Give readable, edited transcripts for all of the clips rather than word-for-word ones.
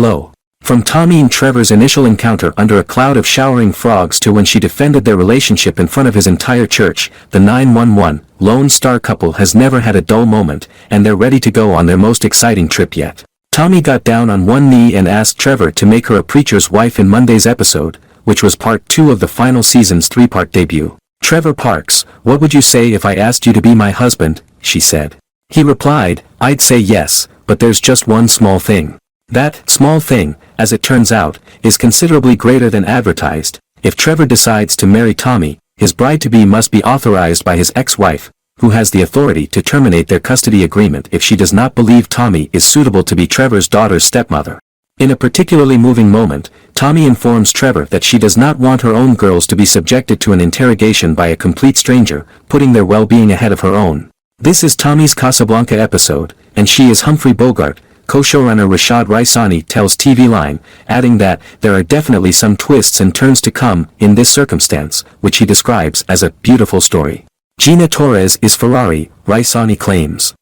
Hello. From Tommy and Trevor's initial encounter under a cloud of showering frogs to when she defended their relationship in front of his entire church, the 911 Lone Star couple has never had a dull moment, and they're ready to go on their most exciting trip yet. Tommy got down on one knee and asked Trevor to make her a preacher's wife in Monday's episode, which was part 2 of the final season's 3-part debut. "Trevor Parks, what would you say if I asked you to be my husband?" she said. He replied, "I'd say yes, but there's just one small thing." That small thing, as it turns out, is considerably greater than advertised. If Trevor decides to marry Tommy, his bride-to-be must be authorized by his ex-wife, who has the authority to terminate their custody agreement if she does not believe Tommy is suitable to be Trevor's daughter's stepmother. In a particularly moving moment, Tommy informs Trevor that she does not want her own girls to be subjected to an interrogation by a complete stranger, putting their well-being ahead of her own. This is Tommy's Casablanca episode, and she is Humphrey Bogart. Co-showrunner Rashad Raisani tells TV Line, adding that there are definitely some twists and turns to come in this circumstance, which he describes as a beautiful story. Gina Torres is Ferrari, Raisani claims.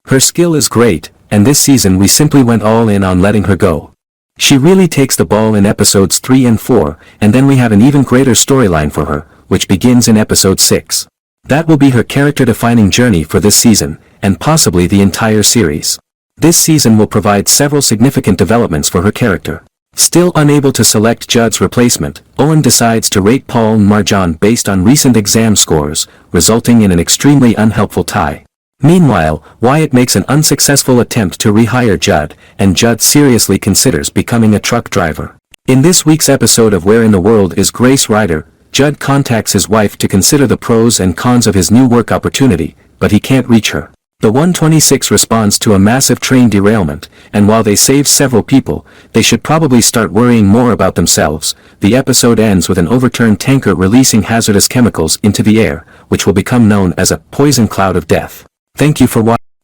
Her skill is great, and this season we simply went all in on letting her go. She really takes the ball in episodes 3 and 4, and then we have an even greater storyline for her, which begins in episode 6. That will be her character-defining journey for this season, and possibly the entire series. This season will provide several significant developments for her character. Still unable to select Judd's replacement, Owen decides to rate Paul and Marjan based on recent exam scores, resulting in an extremely unhelpful tie. Meanwhile, Wyatt makes an unsuccessful attempt to rehire Judd, and Judd seriously considers becoming a truck driver. In this week's episode of Where in the World is Grace Ryder, Judd contacts his wife to consider the pros and cons of his new work opportunity, but he can't reach her. The 126 responds to a massive train derailment, and while they save several people, they should probably start worrying more about themselves. The episode ends with an overturned tanker releasing hazardous chemicals into the air, which will become known as a poison cloud of death. Thank you for watching.